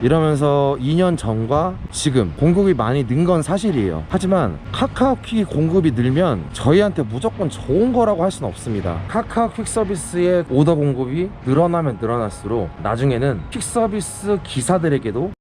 이러면서 2년 전과 지금 공급이 많이 는 건 사실이에요. 하지만 카카오퀵 공급이 늘면 저희한테 무조건 좋은 거라고 할 수는 없습니다. 카카오 퀵 서비스의 오더 공급이 늘어나면 늘어날수록 나중에는 퀵 서비스 기사들에게도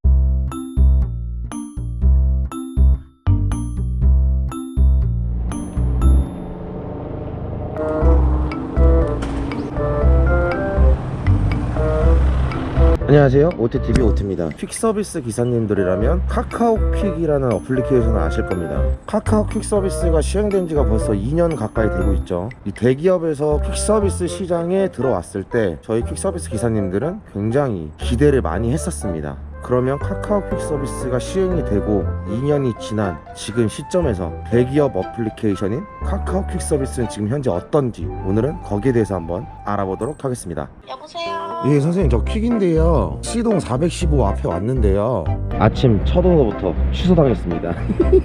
안녕하세요, 오트TV 오트입니다. 퀵 서비스 기사님들이라면 카카오퀵이라는 어플리케이션을 아실 겁니다. 카카오 퀵 서비스가 시행된 지가 벌써 2년 가까이 되고 있죠. 이 대기업에서 퀵 서비스 시장에 들어왔을 때 저희 퀵 서비스 기사님들은 굉장히 기대를 많이 했었습니다. 그러면 카카오 퀵 서비스가 시행이 되고 2년이 지난 지금 시점에서 대기업 어플리케이션인 카카오 퀵 서비스는 지금 현재 어떤지 오늘은 거기에 대해서 한번 알아보도록 하겠습니다. 여보세요? 예, 선생님, 저 퀵인데요, 시동 415 앞에 왔는데요, 아침 첫 오더부터 취소당했습니다.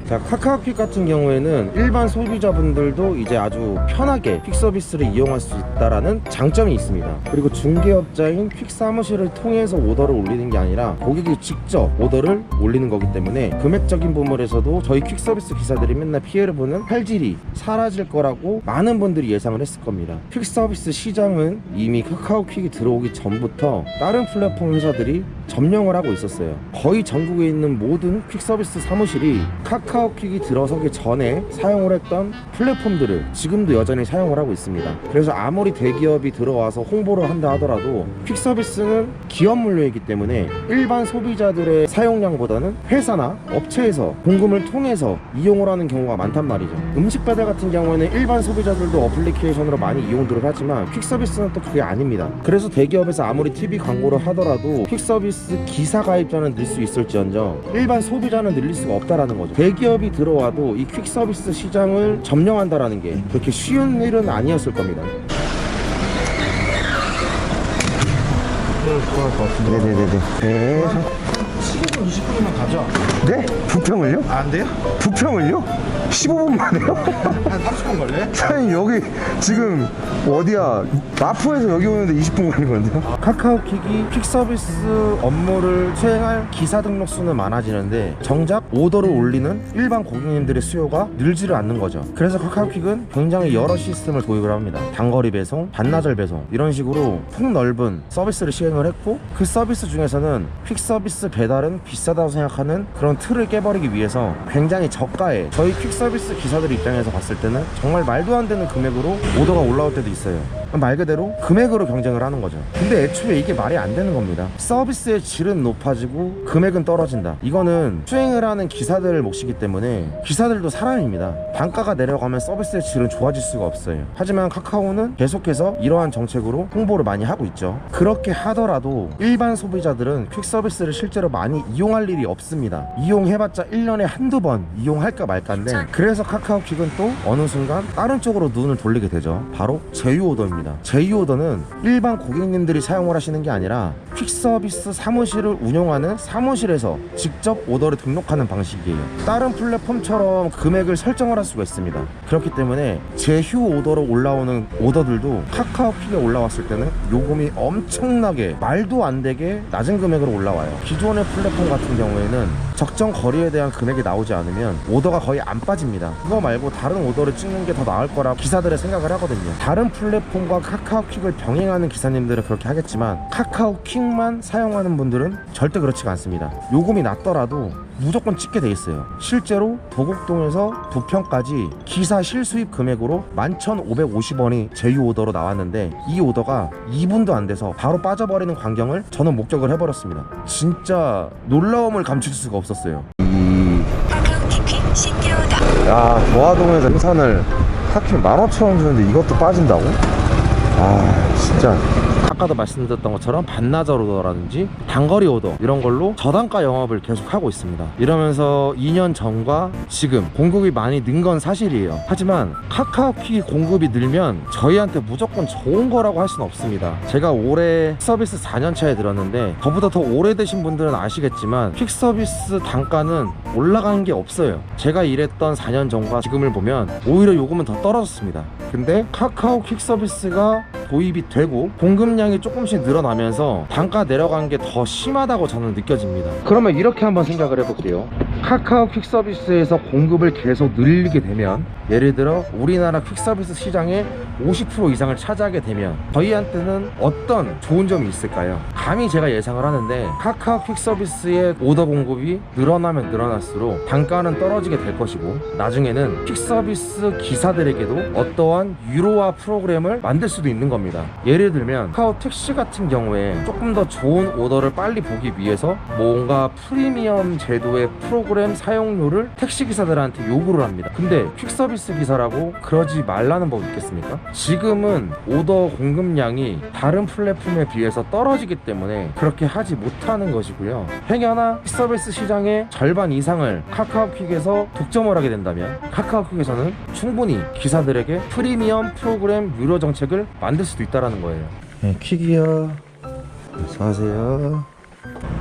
자, 카카오퀵 같은 경우에는 일반 소비자분들도 이제 아주 편하게 퀵 서비스를 이용할 수 있다라는 장점이 있습니다. 그리고 중개업자인 퀵 사무실을 통해서 오더를 올리는 게 아니라 고객이 직접 오더를 올리는 거기 때문에 금액적인 부분에서도 저희 퀵 서비스 기사들이 맨날 피해를 보는 칼질이 사라질 거라고 많은 분들이 예상을 했을 겁니다. 퀵 서비스 시장은 이미 카카오퀵이 들어오기 전부터 다른 플랫폼 회사들이 점령을 하고 있었어요. 거의 전국에 있는 모든 퀵 서비스 사무실이 카카오퀵이 들어서기 전에 사용을 했던 플랫폼들을 지금도 여전히 사용을 하고 있습니다. 그래서 아무리 대기업이 들어와서 홍보를 한다 하더라도 퀵 서비스는 기업 물류이기 때문에 일반 소비자들의 사용량보다는 회사나 업체에서 공급을 통해서 이용을 하는 경우가 많단 말이죠. 음식 배달 같은 경우에는 일반 소비자들도 어플리케이션으로 많이 이용들을 하지만 퀵 서비스는 또 그게 아닙니다. 그래서 대기업에서 아무리 TV 광고를 하더라도 퀵 서비스 기사 가입자는 늘 수 있을지언정 일반 소비자는 늘릴 수가 없다라는 거죠. 대기업이 들어와도 이 퀵 서비스 시장을 점령한다라는 게 그렇게 쉬운 일은 아니었을 겁니다. 좋아할 것 같은데. 네네네네. 시계는 20분이면 가죠? 네? 부평을요? 아, 안 돼요? 부평을요? 15분 만에요? 한 30분 걸려요? 사장님, 여기 지금 어디야? 마포에서 여기 오는데 20분 걸린 건데요? 카카오퀵이 퀵 서비스 업무를 수행할 기사 등록 수는 많아지는데 정작 오더를 올리는 일반 고객님들의 수요가 늘지를 않는 거죠. 그래서 카카오퀵은 굉장히 여러 시스템을 도입을 합니다. 단거리 배송, 반나절 배송, 이런 식으로 폭넓은 서비스를 시행을 했고, 그 서비스 중에서는 퀵 서비스 배달은 비싸다고 생각하는 그런 틀을 깨버리기 위해서 굉장히 저가에 저희 퀵 서비스 기사들 입장에서 봤을 때는 정말 말도 안 되는 금액으로 오더가 올라올 때도 있어요. 말 그대로 금액으로 경쟁을 하는 거죠. 근데 애초에 이게 말이 안 되는 겁니다. 서비스의 질은 높아지고 금액은 떨어진다. 이거는 수행을 하는 기사들 몫이기 때문에 기사들도 사람입니다. 단가가 내려가면 서비스의 질은 좋아질 수가 없어요. 하지만 카카오는 계속해서 이러한 정책으로 홍보를 많이 하고 있죠. 그렇게 하더라도 일반 소비자들은 퀵 서비스를 실제로 많이 이용할 일이 없습니다. 이용해봤자 1년에 한두 번 이용할까 말까인데, 그래서 카카오퀵은 또 어느 순간 다른 쪽으로 눈을 돌리게 되죠. 바로 제휴오더입니다. 제휴오더는 일반 고객님들이 사용을 하시는 게 아니라 퀵 서비스 사무실을 운영하는 사무실에서 직접 오더를 등록하는 방식이에요. 다른 플랫폼처럼 금액을 설정을 할 수가 있습니다. 그렇기 때문에 제휴 오더로 올라오는 오더들도 카카오퀵에 올라왔을 때는 요금이 엄청나게 말도 안 되게 낮은 금액으로 올라와요. 기존의 플랫폼 같은 경우에는 적정 거리에 대한 금액이 나오지 않으면 오더가 거의 안 빠집니다. 그거 말고 다른 오더를 찍는 게 더 나을 거라 기사들은 생각을 하거든요. 다른 플랫폼과 카카오퀵을 병행하는 기사님들은 그렇게 하겠지만 카카오퀵만 사용하는 분들은 절대 그렇지가 않습니다. 요금이 낮더라도 무조건 찍게 돼 있어요. 실제로 도곡동에서 부평까지 기사 실수입 금액으로 11,550원이 제휴 오더로 나왔는데 이 오더가 2분도 안 돼서 바로 빠져버리는 광경을 저는 목격을 해버렸습니다. 진짜 놀라움을 감출 수가 없었어요. 야, 도화동에서 생산을 하필 15,000원 주는데 이것도 빠진다고? 아, 진짜. 아까도 말씀드렸던 것처럼 반나절 오더라든지 단거리 오더, 이런 걸로 저단가 영업을 계속 하고 있습니다. 이러면서 2년 전과 지금 공급이 많이 는 건 사실이에요. 하지만 카카오퀵이 공급이 늘면 저희한테 무조건 좋은 거라고 할 수는 없습니다. 제가 올해 서비스 4년차에 들었는데 저보다 더 오래되신 분들은 아시겠지만 퀵 서비스 단가는 올라간 게 없어요. 제가 일했던 4년 전과 지금을 보면 오히려 요금은 더 떨어졌습니다. 근데 카카오 퀵 서비스가 도입이 되고 공급량이 조금씩 늘어나면서 단가 내려간 게 더 심하다고 저는 느껴집니다. 그러면 이렇게 한번 생각을 해볼게요. 카카오 퀵 서비스에서 공급을 계속 늘리게 되면, 예를 들어 우리나라 퀵 서비스 시장의 50% 이상을 차지하게 되면 저희한테는 어떤 좋은 점이 있을까요? 감히 제가 예상을 하는데 카카오 퀵 서비스의 오더 공급이 늘어나면 늘어날수록 단가는 떨어지게 될 것이고, 나중에는 퀵 서비스 기사들에게도 어떠한 유료화 프로그램을 만들 수도 있는 겁니다. 예를 들면 카카오 택시 같은 경우에 조금 더 좋은 오더를 빨리 보기 위해서 뭔가 프리미엄 제도의 프로그램 사용료를 택시 기사들한테 요구를 합니다. 근데 퀵 서비스 기사라고 그러지 말라는 법 있겠습니까? 지금은 오더 공급량이 다른 플랫폼에 비해서 떨어지기 때문에 그렇게 하지 못하는 것이고요. 행여나 퀵 서비스 시장의 절반 이상을 카카오퀵에서 독점을 하게 된다면 카카오퀵에서는 충분히 기사들에게 프리미엄 프로그램 유료 정책을 만들 수도 있다는 거예요. 네, 퀵이요. 안녕하세요.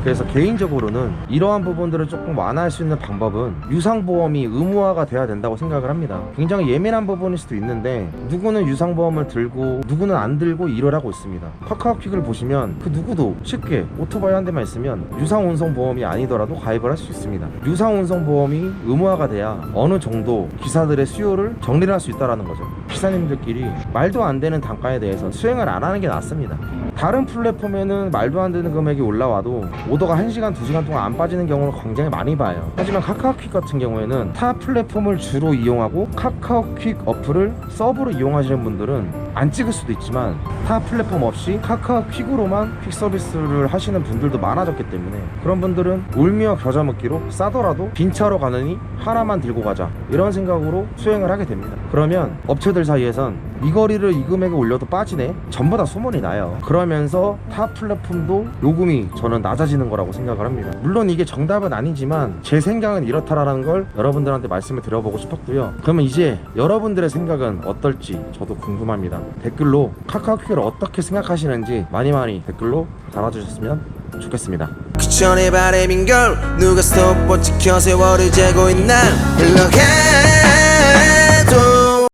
그래서 개인적으로는 이러한 부분들을 조금 완화할 수 있는 방법은 유상보험이 의무화가 돼야 된다고 생각을 합니다. 굉장히 예민한 부분일 수도 있는데 누구는 유상보험을 들고 누구는 안 들고 일을 하고 있습니다. 카카오퀵을 보시면 그 누구도 쉽게 오토바이 한 대만 있으면 유상운송보험이 아니더라도 가입을 할 수 있습니다. 유상운송보험이 의무화가 돼야 어느 정도 기사들의 수요를 정리를 할 수 있다는 거죠. 기사님들끼리 말도 안 되는 단가에 대해서 수행을 안 하는 게 낫습니다. 다른 플랫폼에는 말도 안 되는 금액이 올라와도 오더가 1시간, 2시간 동안 안 빠지는 경우를 굉장히 많이 봐요. 하지만 카카오퀵 같은 경우에는 타 플랫폼을 주로 이용하고 카카오퀵 어플을 서브로 이용하시는 분들은 안 찍을 수도 있지만 타 플랫폼 없이 카카오퀵으로만 퀵 서비스를 하시는 분들도 많아졌기 때문에 그런 분들은 울며 겨자 먹기로 싸더라도 빈 차로 가느니 하나만 들고 가자, 이런 생각으로 수행을 하게 됩니다. 그러면 업체들 사이에선 이 거리를 이 금액에 올려도 빠지네, 전부 다 소문이 나요. 그러면서 타 플랫폼도 요금이 저는 낮아지는 거라고 생각을 합니다. 물론 이게 정답은 아니지만 제 생각은 이렇다라는 걸 여러분들한테 말씀을 드려보고 싶었고요. 그러면 이제 여러분들의 생각은 어떨지 저도 궁금합니다. 댓글로 카카오퀵을 어떻게 생각하시는지 많이 댓글로 달아주셨으면 좋겠습니다. 그 전에 바람인 걸 누가 스톱워치 켜 세월을 재고 있나 흘러가